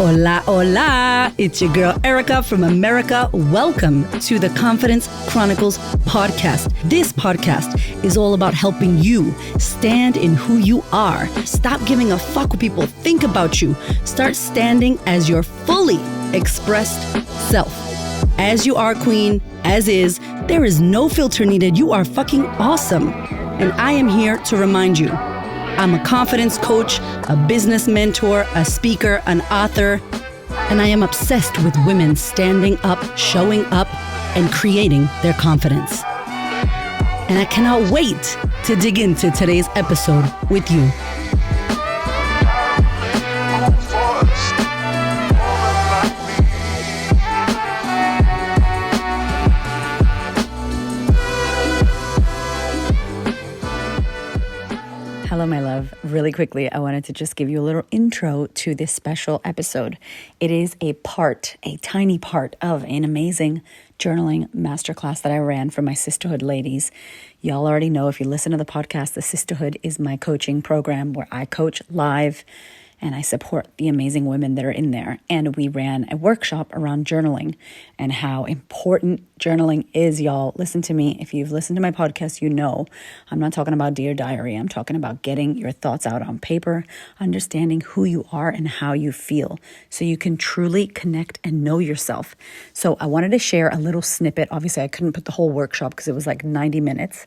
Hola, hola. It's your girl Erica from America. Welcome to the Confidence Chronicles podcast. This podcast is all about helping you stand in who you are. Stop giving a fuck what people think about you. Start standing as your fully expressed self. As you are, queen, as is. There is no filter needed. You are fucking awesome. And I am here to remind you, I'm a confidence coach, a business mentor, a speaker, an author, and I am obsessed with women standing up, showing up, and creating their confidence. And I cannot wait to dig into today's episode with you. Hello, my love. Really quickly, I wanted to just give you a little intro to this special episode. It is a tiny part of an amazing journaling masterclass that I ran for my Sistahood ladies. Y'all already know, if you listen to the podcast, the Sistahood is my coaching program where I coach live and I support the amazing women that are in there. And we ran a workshop around journaling and how important journaling is, y'all. Listen to me. If you've listened to my podcast, you know I'm not talking about Dear Diary. I'm talking about getting your thoughts out on paper, understanding who you are and how you feel so you can truly connect and know yourself. So I wanted to share a little snippet. Obviously, I couldn't put the whole workshop because it was like 90 minutes.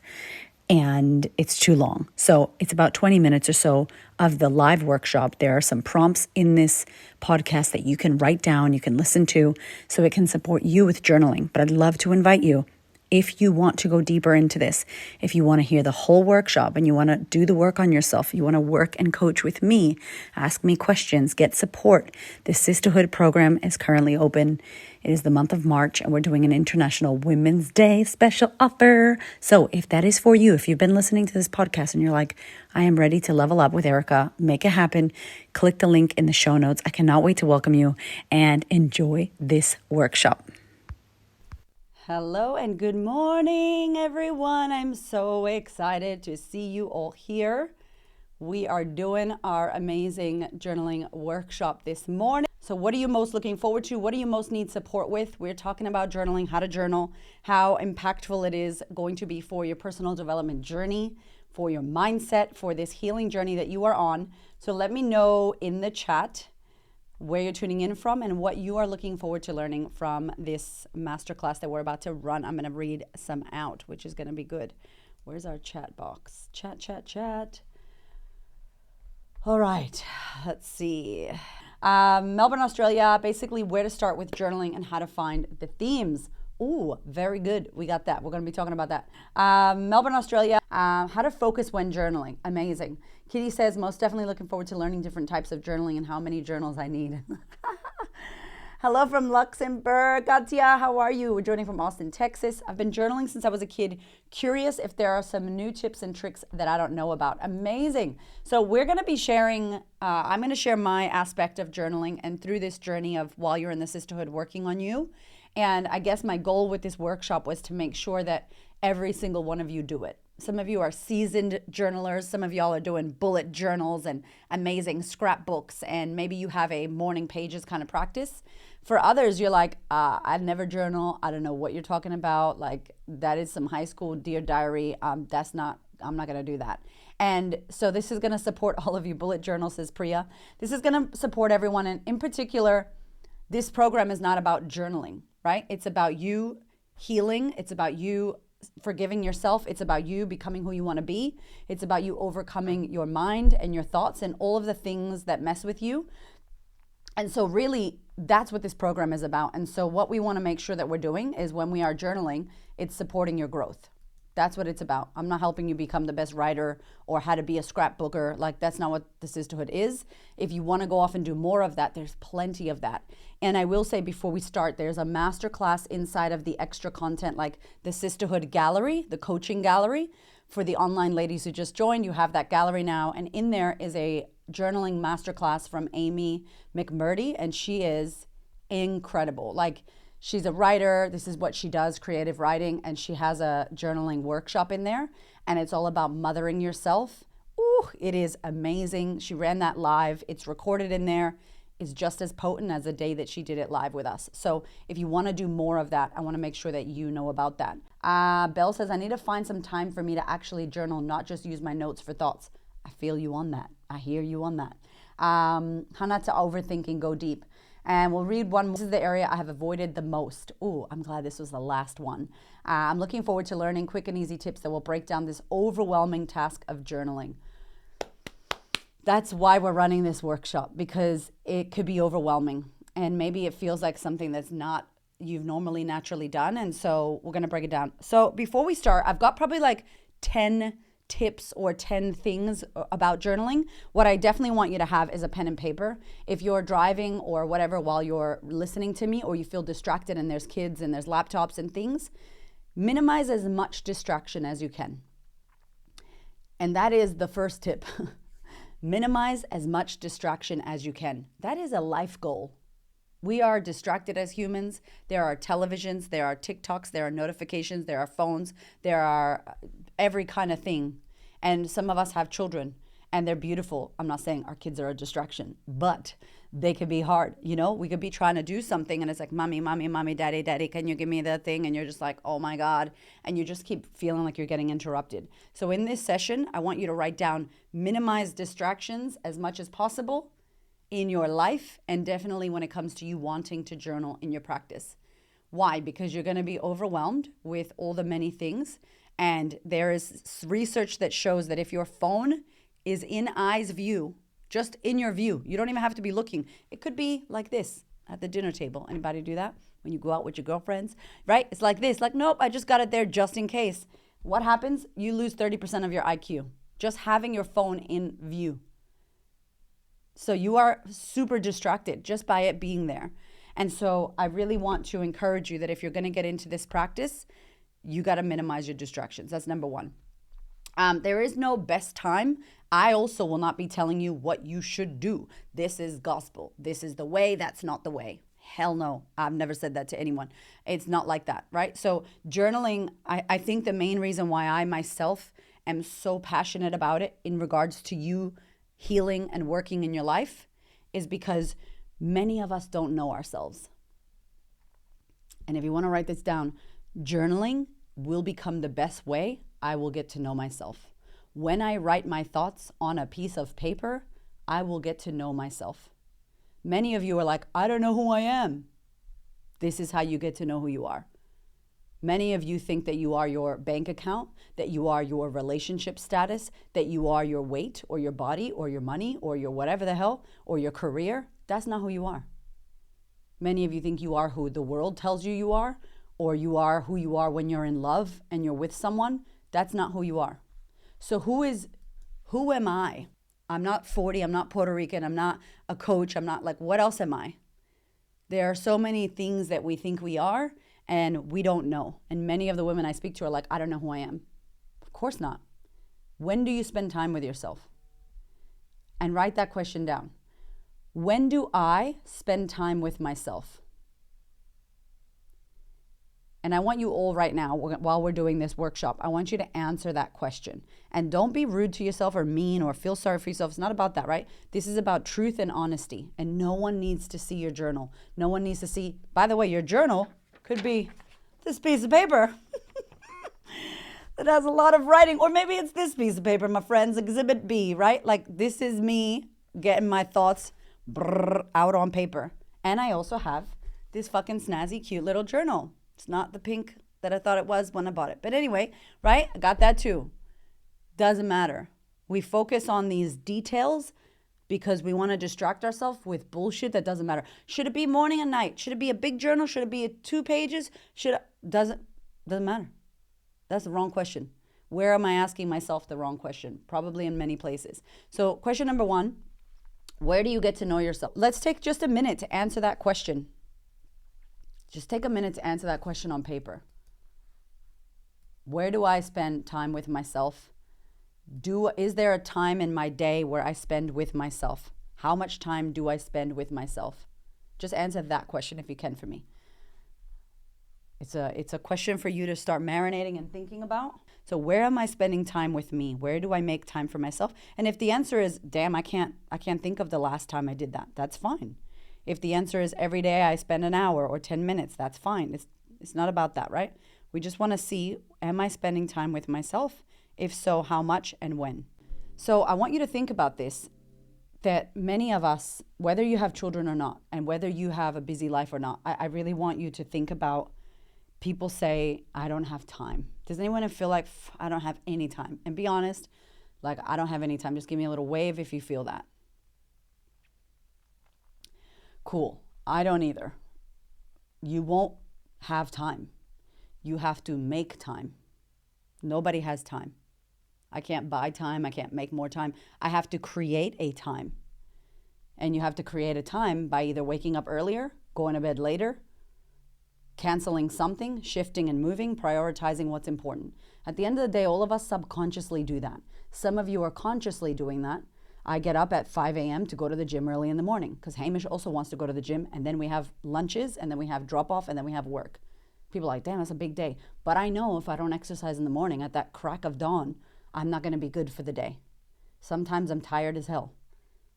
And it's too long. So it's about 20 minutes or so of the live workshop. There are some prompts in this podcast that you can write down, you can listen to, so it can support you with journaling. But I'd love to invite you, if you want to go deeper into this, if you want to hear the whole workshop and you want to do the work on yourself, you want to work and coach with me, ask me questions, get support. The Sistahood program is currently open. It is the month of March and we're doing an International Women's Day special offer. So if that is for you, if you've been listening to this podcast and you're like, I am ready to level up with Erica, make it happen, click the link in the show notes. I cannot wait to welcome you and enjoy this workshop. Hello and good morning, everyone. I'm so excited to see you all here. We are doing our amazing journaling workshop this morning. So what are you most looking forward to? What do you most need support with? We're talking about journaling, how to journal, how impactful it is going to be for your personal development journey, for your mindset, for this healing journey that you are on. So let me know in the chat where you're tuning in from and what you are looking forward to learning from this masterclass that we're about to run. I'm going to read some out, which is going to be good. Where's our chat box? Chat. All right, let's see. Melbourne, Australia, basically where to start with journaling and how to find the themes. Ooh, very good. We got that. We're going to be talking about that. Melbourne, Australia, how to focus when journaling. Amazing. Kitty says, most definitely looking forward to learning different types of journaling and how many journals I need. Hello from Luxembourg. Katia, how are you? We're joining from Austin, Texas. I've been journaling since I was a kid. Curious if there are some new tips and tricks that I don't know about. Amazing. So we're going to be sharing, I'm going to share my aspect of journaling and through this journey of while you're in the sisterhood working on you. And I guess my goal with this workshop was to make sure that every single one of you do it. Some of you are seasoned journalers. Some of y'all are doing bullet journals and amazing scrapbooks. And maybe you have a morning pages kind of practice. For others, you're like, I've never journal. I don't know what you're talking about. Like, that is some high school Dear Diary. I'm not going to do that. And so this is going to support all of you. Bullet journal, says Priya. This is going to support everyone. And in particular, this program is not about journaling, right? It's about you healing. It's about you forgiving yourself. It's about you becoming who you want to be. It's about you overcoming your mind and your thoughts and all of the things that mess with you. And so really, that's what this program is about. And so what we want to make sure that we're doing is when we are journaling, it's supporting your growth. That's what it's about. I'm not helping you become the best writer or how to be a scrapbooker. Like, that's not what the Sisterhood is. If you want to go off and do more of that, there's plenty of that. And I will say before we start, there's a masterclass inside of the extra content, like the Sisterhood gallery, the coaching gallery. For the online ladies who just joined, you have that gallery now. And in there is a journaling masterclass from Amy McMurdy, and she is incredible. Like, she's a writer. This is what she does, creative writing, and she has a journaling workshop in there, and it's all about mothering yourself. Ooh, it is amazing. She ran that live. It's recorded in there. is just as potent as the day that she did it live with us. So if you want to do more of that, I want to make sure that you know about that. Belle says, I need to find some time for me to actually journal, not just use my notes for thoughts. I feel you on that. I hear you on that. How not to overthink and go deep. And we'll read one more. This is the area I have avoided the most. Ooh, I'm glad this was the last one. I'm looking forward to learning quick and easy tips that will break down this overwhelming task of journaling. That's why we're running this workshop, because it could be overwhelming. And maybe it feels like something that's not you've normally naturally done. And so we're going to break it down. So before we start, I've got probably like 10 tips or 10 things about journaling. What I definitely want you to have is a pen and paper. If you're driving or whatever while you're listening to me, or you feel distracted and there's kids and there's laptops and things, minimize as much distraction as you can. And that is the first tip. Minimize as much distraction as you can. That is a life goal. We are distracted as humans. There are televisions, there are TikToks, there are notifications, there are phones, there are every kind of thing. And some of us have children and they're beautiful. I'm not saying our kids are a distraction, but they could be hard. You know, we could be trying to do something and it's like, mommy, mommy, mommy, daddy, daddy, can you give me that thing? And you're just like, oh my God. And you just keep feeling like you're getting interrupted. So in this session, I want you to write down, minimize distractions as much as possible in your life, and definitely when it comes to you wanting to journal in your practice. Why? Because you're going to be overwhelmed with all the many things. And there is research that shows that if your phone is in eye's view, just in your view, you don't even have to be looking. It could be like this at the dinner table. Anybody do that when you go out with your girlfriends, right? It's like this, like, nope, I just got it there just in case. What happens? You lose 30% of your IQ just having your phone in view. So you are super distracted just by it being there. And so I really want to encourage you that if you're going to get into this practice, you got to minimize your distractions. That's number one. There is no best time. I also will not be telling you what you should do. This is gospel. This is the way. That's not the way. Hell no. I've never said that to anyone. It's not like that, right? So journaling, I think the main reason why I myself am so passionate about it in regards to you healing and working in your life is because many of us don't know ourselves. And if you want to write this down, journaling will become the best way I will get to know myself. When I write my thoughts on a piece of paper, I will get to know myself. Many of you are like, I don't know who I am. This is how you get to know who you are. Many of you think that you are your bank account, that you are your relationship status, that you are your weight or your body or your money or your whatever the hell or your career. That's not who you are. Many of you think you are who the world tells you you are, or you are who you are when you're in love and you're with someone. That's not who you are. So who am I? I'm not 40, I'm not Puerto Rican, I'm not a coach, I'm not like, what else am I? There are so many things that we think we are and we don't know. And many of the women I speak to are like, I don't know who I am. Of course not. When do you spend time with yourself? And write that question down. When do I spend time with myself? And I want you all right now, while we're doing this workshop, I want you to answer that question. And don't be rude to yourself or mean or feel sorry for yourself. It's not about that, right? This is about truth and honesty. And no one needs to see your journal. No one needs to see, by the way, your journal could be this piece of paper that has a lot of writing. Or maybe it's this piece of paper, my friends, Exhibit B, right? Like this is me getting my thoughts out on paper. And I also have this fucking snazzy, cute little journal. It's not the pink that I thought it was when I bought it. But anyway, right? I got that too. Doesn't matter. We focus on these details because we want to distract ourselves with bullshit that doesn't matter. Should it be morning and night? Should it be a big journal? Should it be 2 pages? Doesn't matter. That's the wrong question. Where am I asking myself the wrong question? Probably in many places. So question number 1, where do you get to know yourself? Let's take just a minute to answer that question. Just take a minute to answer that question on paper. Where do I spend time with myself? Is there a time in my day where I spend with myself? How much time do I spend with myself? Just answer that question if you can for me. It's a question for you to start marinating and thinking about. So where am I spending time with me? Where do I make time for myself? And if the answer is, damn, I can't think of the last time I did that, that's fine. If the answer is every day I spend an hour or 10 minutes, that's fine. It's not about that, right? We just want to see, am I spending time with myself? If so, how much and when? So I want you to think about this, that many of us, whether you have children or not, and whether you have a busy life or not, I really want you to think about, people say, I don't have time. Does anyone feel like, I don't have any time? And be honest, like, I don't have any time. Just give me a little wave if you feel that. Cool. I don't either. You won't have time. You have to make time. Nobody has time. I can't buy time. I can't make more time. I have to create a time. And you have to create a time by either waking up earlier, going to bed later, canceling something, shifting and moving, prioritizing what's important. At the end of the day, all of us subconsciously do that. Some of you are consciously doing that. I get up at 5 a.m. to go to the gym early in the morning because Hamish also wants to go to the gym. And then we have lunches, and then we have drop off, and then we have work. People are like, damn, that's a big day. But I know if I don't exercise in the morning at that crack of dawn, I'm not going to be good for the day. Sometimes I'm tired as hell,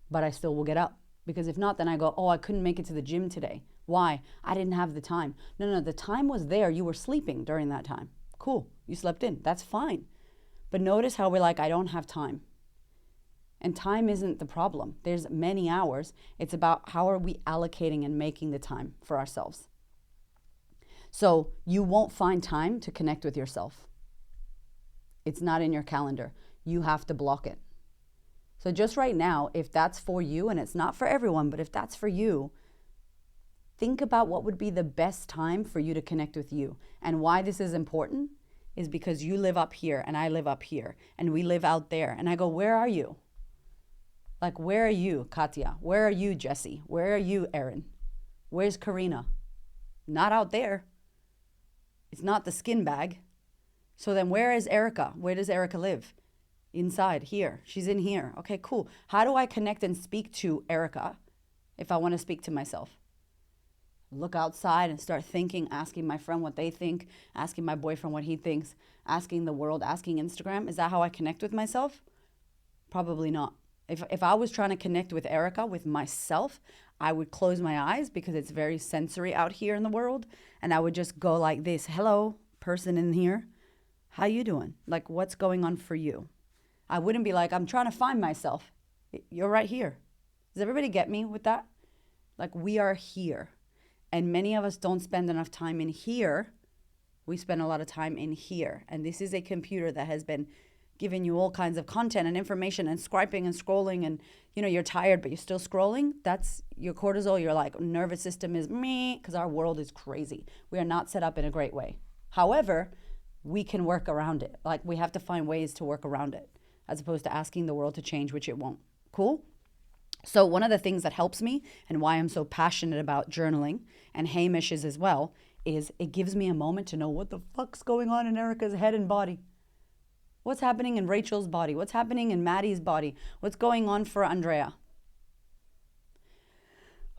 but I still will get up. Because if not, then I go, oh, I couldn't make it to the gym today. Why? I didn't have the time. No, the time was there. You were sleeping during that time. Cool. You slept in. That's fine. But notice how we're like, I don't have time. And time isn't the problem. There's many hours. It's about how are we allocating and making the time for ourselves. So you won't find time to connect with yourself. It's not in your calendar. You have to block it. So just right now, if that's for you, and it's not for everyone, but if that's for you, think about what would be the best time for you to connect with you. And why this is important is because you live up here and I live up here and we live out there. And I go, where are you? Like, where are you, Katya? Where are you, Jesse? Where are you, Erin? Where's Karina? Not out there. It's not the skin bag. So then where is Erica? Where does Erica live? Inside, here. She's in here. Okay, cool. How do I connect and speak to Erica if I want to speak to myself? Look outside and start thinking, asking my friend what they think, asking my boyfriend what he thinks, asking the world, asking Instagram. Is that how I connect with myself? Probably not. If I was trying to connect with Erica, with myself, I would close my eyes because it's very sensory out here in the world. And I would just go like this, hello, person in here. How you doing? Like, what's going on for you? I wouldn't be like, I'm trying to find myself. You're right here. Does everybody get me with that? Like, we are here. And many of us don't spend enough time in here. We spend a lot of time in here. And this is a computer that has been giving you all kinds of content and information and swiping and scrolling. And, you know, you're tired, but you're still scrolling. That's your cortisol. Your like nervous system is meh, because our world is crazy. We are not set up in a great way. However, we can work around it. Like, we have to find ways to work around it, as opposed to asking the world to change, which it won't. Cool? So one of the things that helps me and why I'm so passionate about journaling, and Hamish is as well, is it gives me a moment to know what the fuck's going on in Erica's head and body. What's happening in Rachel's body? What's happening in Maddie's body? What's going on for Andrea?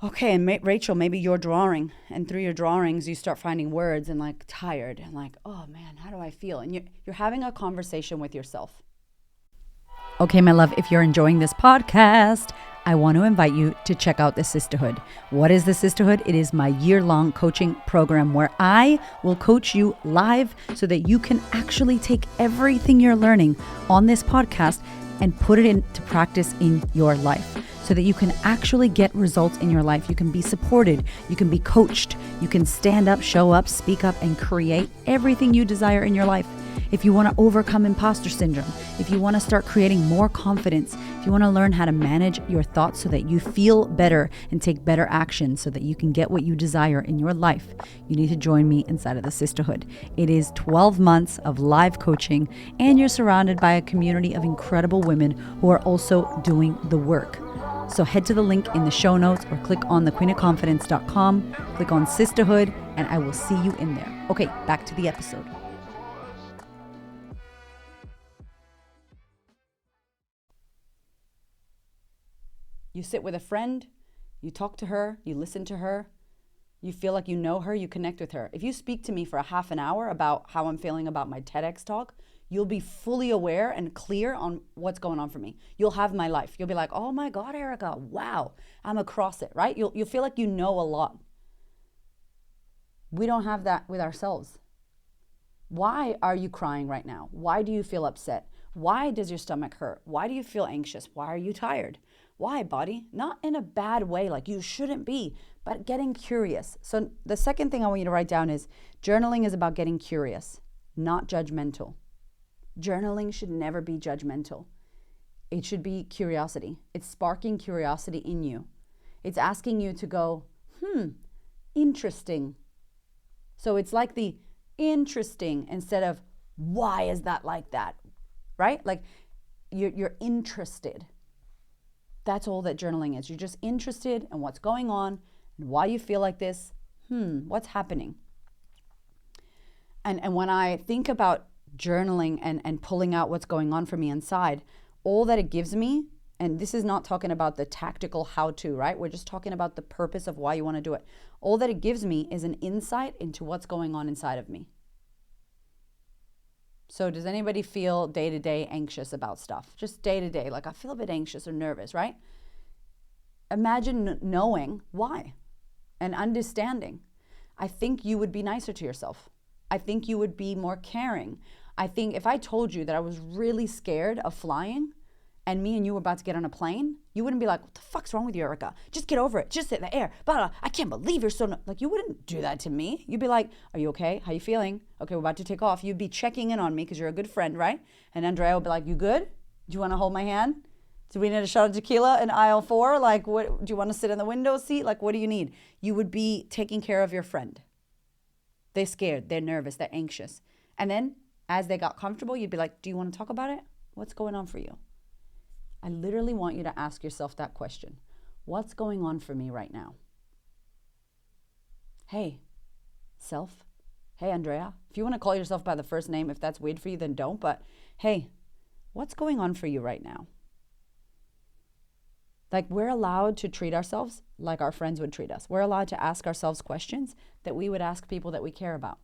Okay, and Rachel, maybe you're drawing, and through your drawings, you start finding words and like tired and like, oh man, how do I feel? And you're having a conversation with yourself. Okay, my love, if you're enjoying this podcast, I want to invite you to check out the Sistahood. What is the Sistahood? It is my year-long coaching program where I will coach you live so that you can actually take everything you're learning on this podcast and put it into practice in your life so that you can actually get results in your life. You can be supported, you can be coached, you can stand up, show up, speak up, and create everything you desire in your life. If you want to overcome imposter syndrome, if you want to start creating more confidence, if you want to learn how to manage your thoughts so that you feel better and take better action so that you can get what you desire in your life, you need to join me inside of the Sistahood. It is 12 months of live coaching, and you're surrounded by a community of incredible women who are also doing the work. So head to the link in the show notes or click on thequeenofconfidence.com, click on Sistahood, and I will see you in there. Okay, back to the episode. You sit with a friend, you talk to her, you listen to her, you feel like you know her, you connect with her. If you speak to me for a half an hour about how I'm feeling about my TEDx talk, you'll be fully aware and clear on what's going on for me. You'll have my life. You'll be like, oh my God, Erica, wow, I'm across it, right? You'll feel like you know a lot. We don't have that with ourselves. Why are you crying right now? Why do you feel upset? Why does your stomach hurt? Why do you feel anxious? Why are you tired? Why, body? Not in a bad way, like you shouldn't be, but getting curious. So the second thing I want you to write down is journaling is about getting curious, not judgmental. Journaling should never be judgmental. It should be curiosity. It's sparking curiosity in you. It's asking you to go, interesting. So it's like the interesting instead of why is that like that, right? Like you're interested. That's all that journaling is. You're just interested in what's going on and why you feel like this. What's happening? And when I think about journaling and pulling out what's going on for me inside, all that it gives me, and this is not talking about the tactical how-to, right? We're just talking about the purpose of why you want to do it. All that it gives me is an insight into what's going on inside of me. So does anybody feel day-to-day anxious about stuff? Just day-to-day, like I feel a bit anxious or nervous, right? Imagine knowing why and understanding. I think you would be nicer to yourself. I think you would be more caring. I think if I told you that I was really scared of flying and me and you were about to get on a plane, you wouldn't be like, what the fuck's wrong with you, Erica? Just get over it. Just sit in the air. But I can't believe you're so... Like, you wouldn't do that to me. You'd be like, are you okay? How you feeling? Okay, we're about to take off. You'd be checking in on me because you're a good friend, right? And Andrea would be like, you good? Do you want to hold my hand? Do we need a shot of tequila in aisle 4? Like, what? Do you want to sit in the window seat? Like, what do you need? You would be taking care of your friend. They're scared. They're nervous. They're anxious. And then as they got comfortable, you'd be like, do you want to talk about it? What's going on for you? I literally want you to ask yourself that question. What's going on for me right now? Hey, self. Hey, Andrea. If you want to call yourself by the first name, if that's weird for you, then don't. But hey, what's going on for you right now? Like, we're allowed to treat ourselves like our friends would treat us. We're allowed to ask ourselves questions that we would ask people that we care about.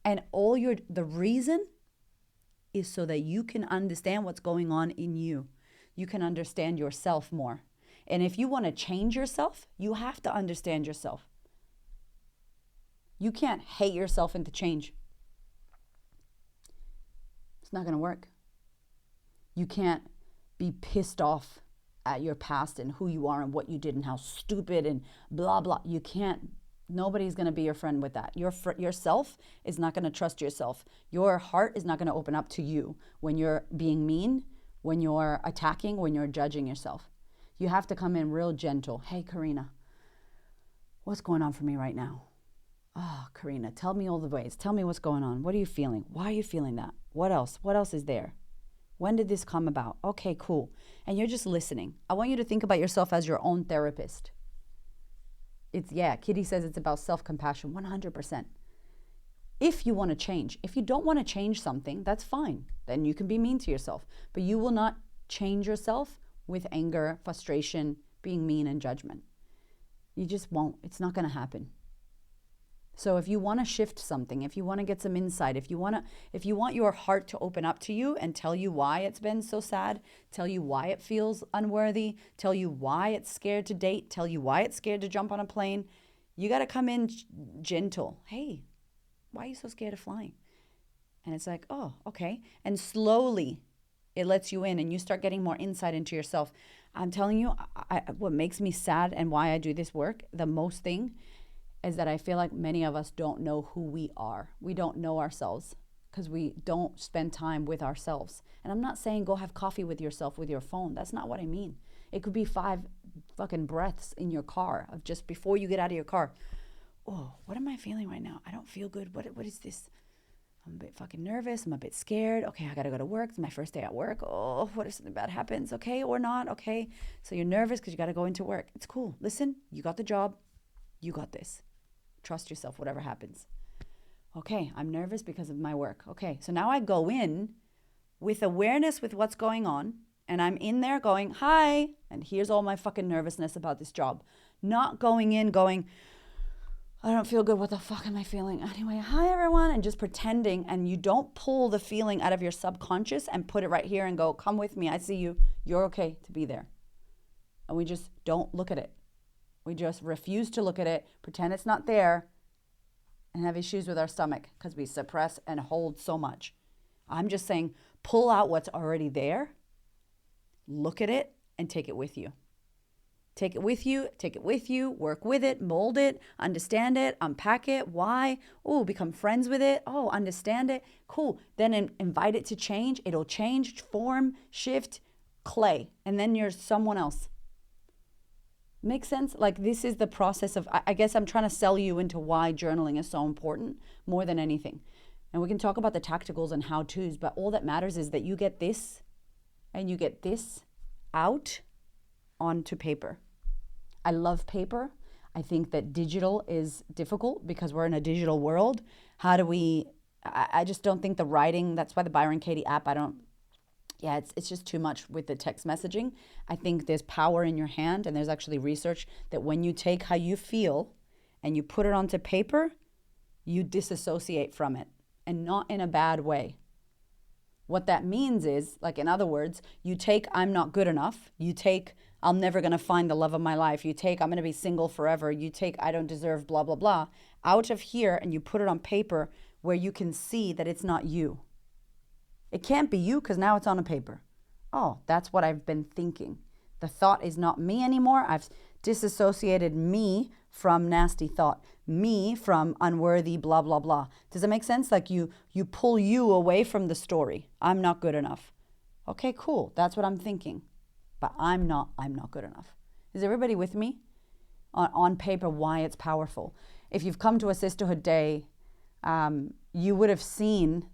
And the reason is so that you can understand what's going on in you. You can understand yourself more. And if you want to change yourself, you have to understand yourself. You can't hate yourself into change. It's not going to work. You can't be pissed off at your past and who you are and what you did and how stupid and blah, blah. You can't. Nobody's going to be your friend with that. Yourself is not going to trust yourself. Your heart is not going to open up to you when you're being mean, when you're attacking, when you're judging yourself. You have to come in real gentle. Hey, Karina, what's going on for me right now? Oh, Karina, tell me all the ways. Tell me what's going on. What are you feeling? Why are you feeling that? What else? What else is there? When did this come about? Okay, cool. And you're just listening. I want you to think about yourself as your own therapist. Kitty says it's about self-compassion, 100%. If you want to change. If you don't want to change something, that's fine. Then you can be mean to yourself. But you will not change yourself with anger, frustration, being mean, and judgment. You just won't. It's not going to happen. So if you want to shift something, if you want to get some insight, if you want your heart to open up to you and tell you why it's been so sad, tell you why it feels unworthy, tell you why it's scared to date, tell you why it's scared to jump on a plane, you got to come in gentle. Hey, why are you so scared of flying? And it's like, oh, okay. And slowly it lets you in and you start getting more insight into yourself. I'm telling you, what makes me sad and why I do this work, the most thing, is that I feel like many of us don't know who we are. We don't know ourselves because we don't spend time with ourselves. And I'm not saying go have coffee with yourself with your phone. That's not what I mean. It could be 5 fucking breaths in your car of just before you get out of your car. Oh, what am I feeling right now? I don't feel good. What is this? I'm a bit fucking nervous. I'm a bit scared. Okay, I got to go to work. It's my first day at work. Oh, what if something bad happens? Okay, or not? Okay. So you're nervous because you got to go into work. It's cool. Listen, you got the job. You got this. Trust yourself, whatever happens. Okay, I'm nervous because of my work. Okay, so now I go in with awareness with what's going on, and I'm in there going, hi, and here's all my fucking nervousness about this job. Not going in going, I don't feel good. What the fuck am I feeling? Anyway, hi everyone. And just pretending, and you don't pull the feeling out of your subconscious and put it right here and go, come with me. I see you. You're okay to be there. And we just don't look at it. We just refuse to look at it, pretend it's not there, and have issues with our stomach because we suppress and hold so much. I'm just saying, pull out what's already there, look at it, and take it with you. Take it with you, work with it, mold it, understand it, unpack it. Why? Oh, become friends with it. Oh, understand it. Cool. Then invite it to change. It'll change, form, shift, clay, and then you're someone else. Makes sense? Like, this is the process of, I guess I'm trying to sell you into why journaling is so important more than anything. And we can talk about the tacticals and how-tos, but all that matters is that you get this and you get this out onto paper. I love paper. I think that digital is difficult because we're in a digital world. How do we, I just don't think the writing, that's why the Byron Katie app, it's just too much with the text messaging. I think there's power in your hand, and there's actually research that when you take how you feel and you put it onto paper, you disassociate from it, and not in a bad way. What that means is, like, in other words, you take I'm not good enough, you take I'm never going to find the love of my life, you take I'm going to be single forever, you take I don't deserve blah, blah, blah, out of here, and you put it on paper where you can see that it's not you. It can't be you because now it's on a paper. Oh, that's what I've been thinking. The thought is not me anymore. I've disassociated me from nasty thought, me from unworthy, blah, blah, blah. Does it make sense? Like you pull you away from the story. I'm not good enough. Okay, cool. That's what I'm thinking. But I'm not good enough. Is everybody with me? On paper, why it's powerful. If you've come to a Sistahood day, you would have seen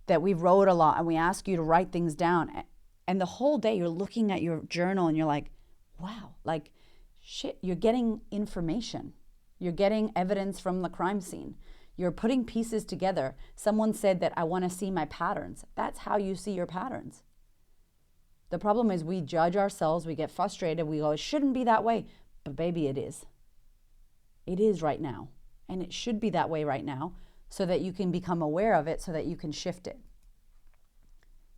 that we wrote a lot, and we ask you to write things down. And the whole day you're looking at your journal and you're like, wow, like shit, you're getting information. You're getting evidence from the crime scene. You're putting pieces together. Someone said that I want to see my patterns. That's how you see your patterns. The problem is we judge ourselves, we get frustrated, we go, it shouldn't be that way. But baby, it is. It is right now. And it should be that way right now, so that you can become aware of it, so that you can shift it.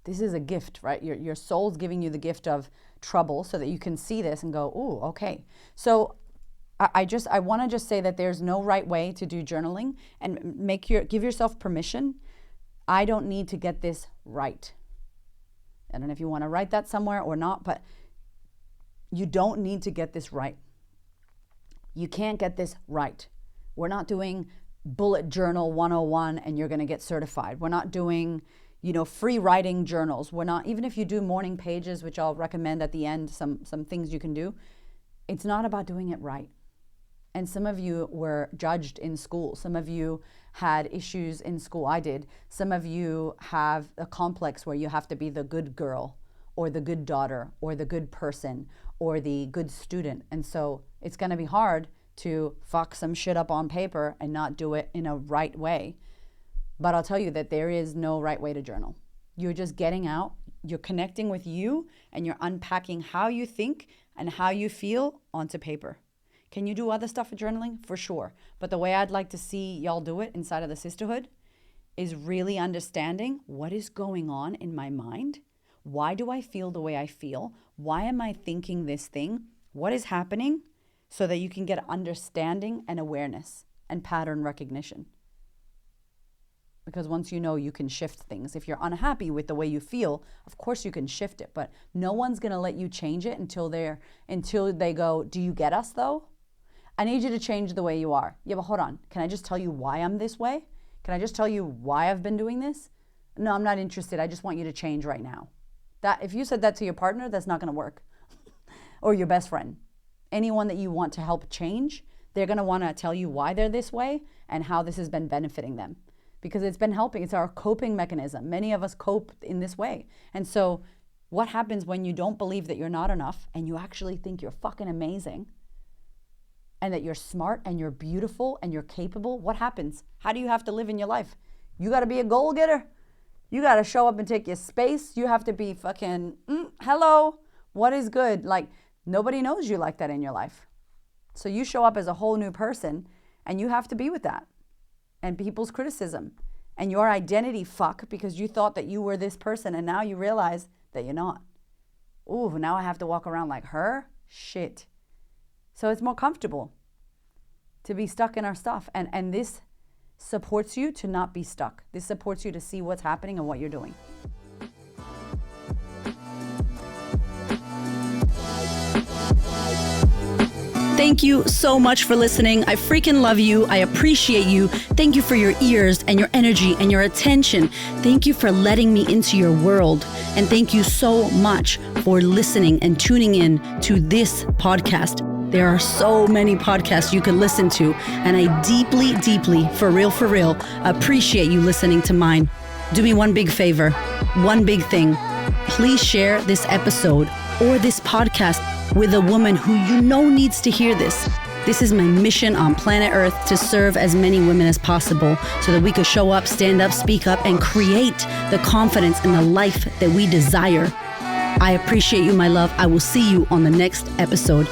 This is a gift, right? Your soul's giving you the gift of trouble so that you can see this and go, ooh, okay. So I want to just say that there's no right way to do journaling, and give yourself permission. I don't need to get this right. I don't know if you want to write that somewhere or not, but you don't need to get this right. You can't get this right. We're not doing bullet journal 101 and you're going to get certified. We're not doing, free writing journals. We're not, even if you do morning pages, which I'll recommend at the end, some things you can do. It's not about doing it right. And some of you were judged in school. Some of you had issues in school. I did. Some of you have a complex where you have to be the good girl or the good daughter or the good person or the good student. And so it's going to be hard to fuck some shit up on paper and not do it in a right way. But I'll tell you that there is no right way to journal. You're just getting out, you're connecting with you, and you're unpacking how you think and how you feel onto paper. Can you do other stuff with journaling? For sure. But the way I'd like to see y'all do it inside of the Sistahood is really understanding what is going on in my mind. Why do I feel the way I feel? Why am I thinking this thing? What is happening? So that you can get understanding and awareness and pattern recognition. Because once you know, you can shift things. If you're unhappy with the way you feel, of course you can shift it, but no one's going to let you change it until they go, do you get us though? I need you to change the way you are. Yeah, but hold on. Can I just tell you why I'm this way? Can I just tell you why I've been doing this? No, I'm not interested. I just want you to change right now. That if you said that to your partner, that's not going to work. Or your best friend. Anyone that you want to help change, they're going to want to tell you why they're this way and how this has been benefiting them. Because it's been helping. It's our coping mechanism. Many of us cope in this way. And so what happens when you don't believe that you're not enough and you actually think you're fucking amazing and that you're smart and you're beautiful and you're capable? What happens? How do you have to live in your life? You got to be a goal getter. You got to show up and take your space. You have to be fucking, hello, what is good? Like, nobody knows you like that in your life. So you show up as a whole new person And you have to be with that. And people's criticism. And your identity fuck because you thought that you were this person and now you realize that you're not. Ooh, now I have to walk around like her? Shit. So it's more comfortable to be stuck in our stuff. And this supports you to not be stuck. This supports you to see what's happening and what you're doing. Thank you so much for listening. I freaking love you. I appreciate you. Thank you for your ears and your energy and your attention. Thank you for letting me into your world. And thank you so much for listening and tuning in to this podcast. There are so many podcasts you can listen to, and I deeply, deeply, for real, appreciate you listening to mine. Do me one big favor, one big thing. Please share this episode or this podcast with a woman who you know needs to hear this. This is my mission on planet Earth, to serve as many women as possible so that we could show up, stand up, speak up, and create the confidence and the life that we desire. I appreciate you, my love. I will see you on the next episode.